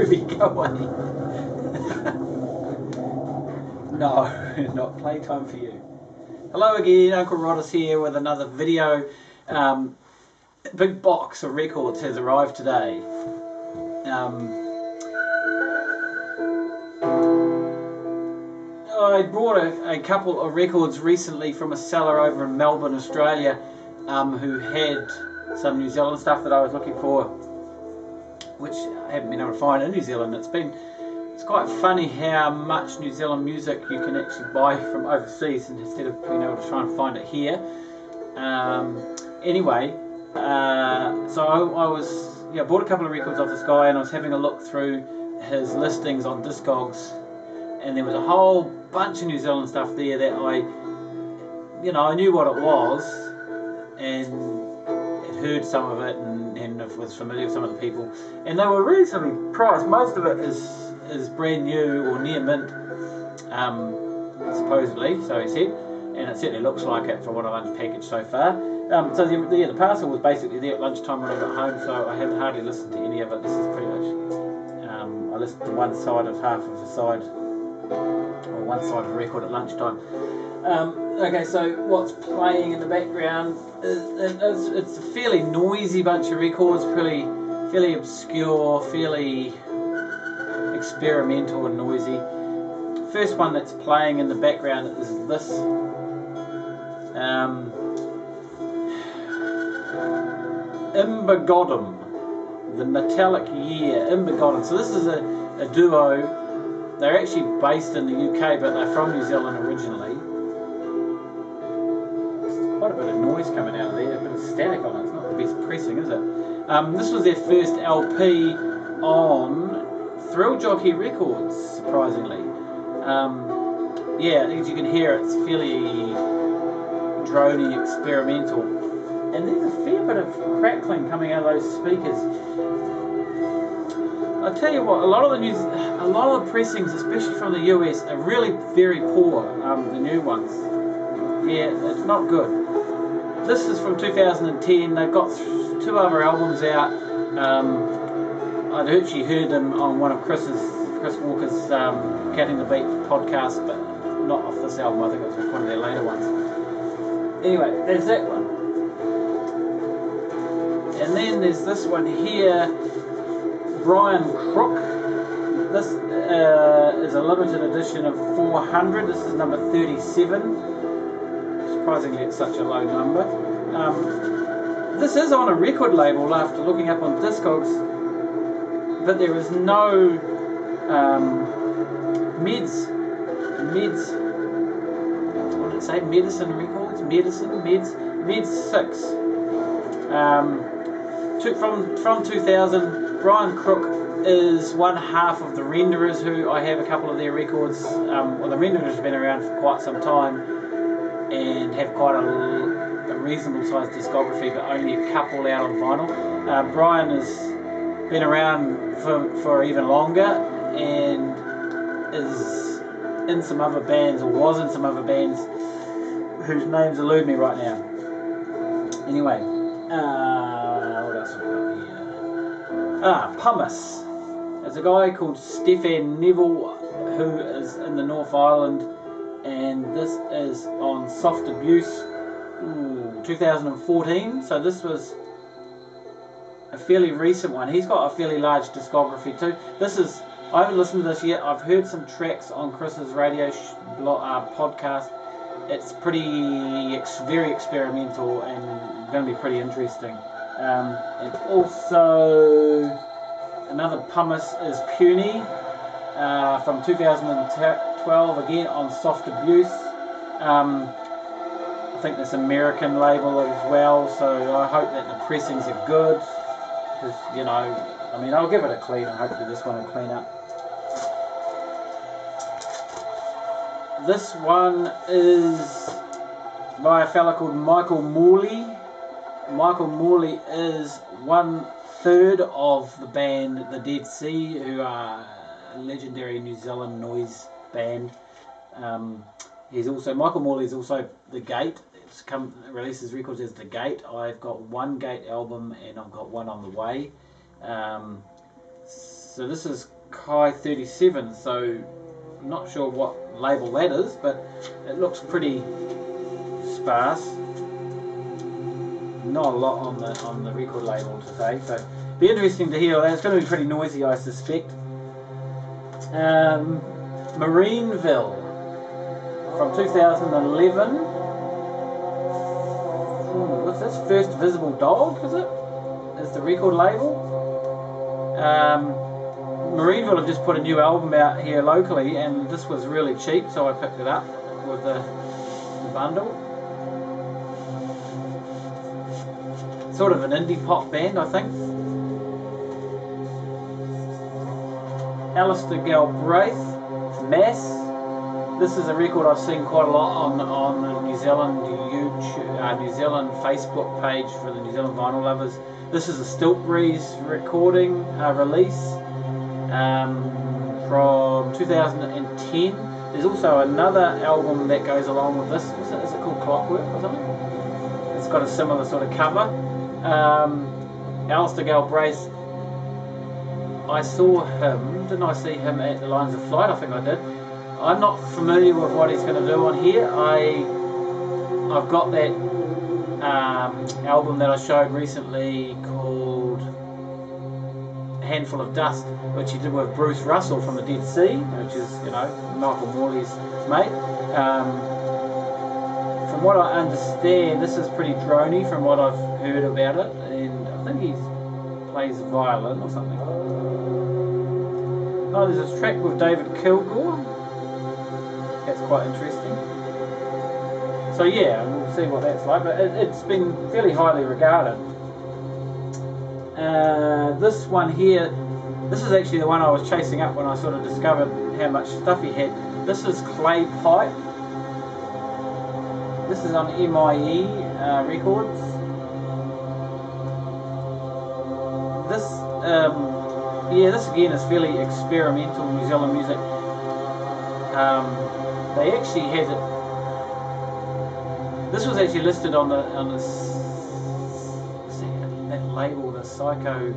Ruby, go away. No, not playtime for you. Hello again, Uncle Roddus here with another video. Big box of records has arrived today. I brought a couple of records recently from a seller over in Melbourne, Australia, who had some New Zealand stuff that I was looking for, which I haven't been able to find in New Zealand. It's quite funny how much New Zealand music you can actually buy from overseas instead of being able to try and find it here. Anyway, so I bought a couple of records off this guy, and I was having a look through his listings on Discogs, and there was a whole bunch of New Zealand stuff there that I knew what it was, and had heard some of it, and was familiar with some of the people, and they were reasonably priced. Most of it is brand new or near mint, supposedly, so he said, and it certainly looks like it from what I've unpackaged so far. So the parcel was basically there at lunchtime when I got home, so I haven't hardly listened to any of it. This is pretty much, I listened to one side of half of the side, or one side of the record at lunchtime. Okay, so what's playing in the background it's a fairly noisy bunch of records, fairly obscure, fairly experimental and noisy. First one that's playing in the background is this. Imbogodum, the Metallic Year, Imbogodum. So this is a duo. They're actually based in the UK, but they're from New Zealand originally. There's quite a bit of noise coming out of there, a bit of static on it. It's not the best pressing, is it? This was their first LP on Thrill Jockey Records, surprisingly. Yeah, as you can hear, it's fairly drony, experimental, and there's a fair bit of crackling coming out of those speakers. I tell you what, a lot of the pressings, especially from the US, are really very poor. The new ones, yeah, it's not good. This is from 2010. They've got two other albums out. I'd actually heard them on one of Chris Walker's Counting the Beat podcast, but not off this album. I think it was one of their later ones. Anyway, there's that one. And then there's this one here, Brian Crook. This is a limited edition of 400. This is number 37. Surprisingly, it's such a low number. This is on a record label after looking up on Discogs, but there is no meds. What did it say? Medicine Records? Meds 6. From 2000, Brian Crook is one half of the Renderers, who I have a couple of their records. Well, the Renderers have been around for quite some time and have quite a reasonable sized discography, but only a couple out on vinyl. Brian has been around for even longer and is in some other bands, or was in some other bands, whose names elude me right now. Anyway, what else have we got here? Pumice. There's a guy called Stefan Neville who is in the North Island, and this is on Soft Abuse, 2014. So this was a fairly recent one. He's got a fairly large discography too. I haven't listened to this yet. I've heard some tracks on Chris's radio podcast. It's very experimental and going to be pretty interesting. And also another pumice is Cooney from 2012, again on Soft Abuse. I think this American label as well, so I hope that the pressings are good, because I'll give it a clean, and hopefully this one will clean up. This one is by a fella called Michael Morley. Michael Morley is 1/3 of the band The Dead Sea, who are a legendary New Zealand noise band. Michael Morley is also The Gate. Releases records as The Gate. I've got one Gate album and I've got one on the way. So this is Kai-37, so I'm not sure what label that is, but it looks pretty sparse. Not a lot on the record label to say, so be interesting to hear that. It's going to be pretty noisy, I suspect. Marineville from 2011. What's this? First Visible Dog, is it? Is the record label? Marineville have just put a new album out here locally, and this was really cheap, so I picked it up with the bundle. Sort of an indie pop band, I think. Alistair Galbraith, Mass. This is a record I've seen quite a lot on the New Zealand YouTube, New Zealand Facebook page for the New Zealand vinyl lovers. This is a Stilt Breeze recording release from 2010. There's also another album that goes along with this. Is it called Clockwork or something? It's got a similar sort of cover. Alistair Galbraith, I saw him, didn't I see him at the Lines of Flight? I think I did. I'm not familiar with what he's going to do on here. I've got that album that I showed recently called A Handful of Dust, which he did with Bruce Russell from the Dead Sea, which is, you know, Michael Morley's mate. From what I understand, this is pretty droney from what I've heard about it, and I think he plays violin or something. Oh, there's a track with David Kilgore. That's quite interesting. So yeah, we'll see what that's like, but it's been fairly highly regarded. This one here, this is actually the one I was chasing up when I sort of discovered how much stuff he had. This is Clay Pipe. This is on MIE Records. This, yeah, this again is fairly experimental New Zealand music. They actually had it. This was actually listed on that label, the Psycho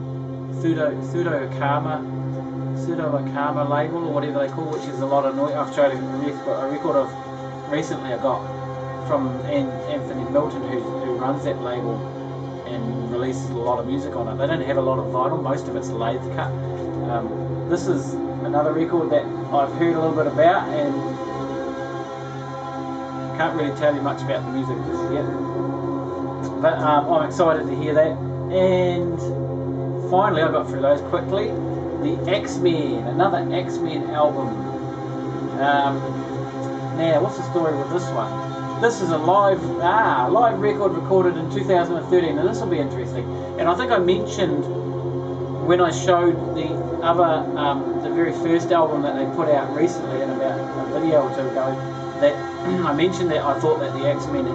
Pseudo-Akama label, or whatever they call it, which is a lot of noise. I've showed a record of recently I got from Anthony Milton, who runs that label and releases a lot of music on it. They don't have a lot of vinyl, most of it's lathe cut. This is another record that I've heard a little bit about, and can't really tell you much about the music just yet. But I'm excited to hear that. And finally, I got through those quickly. The X-Men, another X-Men album. Now, what's the story with this one? This is a live record recorded in 2013, and this will be interesting. And I think I mentioned when I showed the other, the very first album that they put out recently, in about a video or two ago, that I mentioned that I thought that the X-Men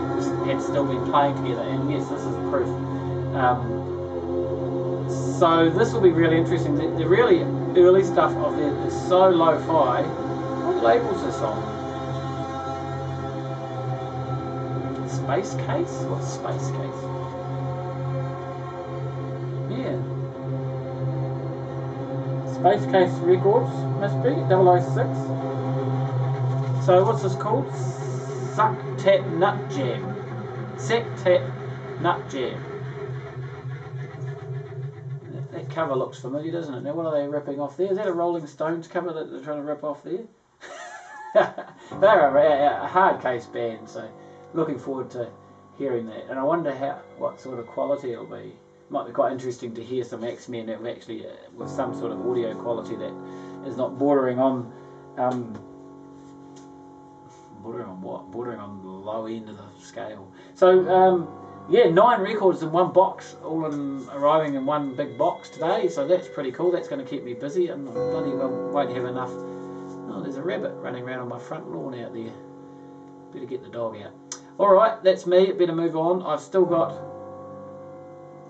had still been playing together, and yes, this is proof. So this will be really interesting. The really early stuff of it is so lo-fi. What label's this on? Space Case? What's Space Case? Yeah. Space Case Records, must be, 006. So what's this called? Suck Tap Nut Jam. Sack Tap Nut Jam. That cover looks familiar, doesn't it? Now what are they ripping off there? Is that a Rolling Stones cover that they're trying to rip off there? They're a hard case band, so looking forward to hearing that. And I wonder what sort of quality it'll be. Might be quite interesting to hear some X-Men that actually with some sort of audio quality that is not bordering on bordering on the low end of the scale. So yeah, 9 records in one box, all arriving in one big box today, so that's pretty cool. That's going to keep me busy. I'm bloody well won't have enough. Oh, there's a rabbit running around on my front lawn out there. Better get the dog out. Alright, that's me. Better move on. I've still got...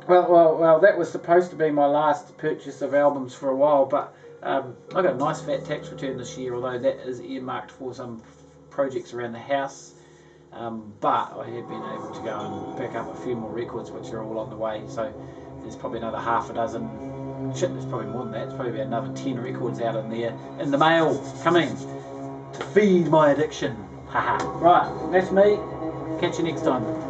Well, that was supposed to be my last purchase of albums for a while, but I got a nice fat tax return this year, although that is earmarked for some projects around the house. But I have been able to go and pick up a few more records which are all on the way. So there's probably another half a dozen. Shit, there's probably more than that. There's probably another 10 records out in there in the mail coming to feed my addiction. Haha. Right, that's me. Catch you next time.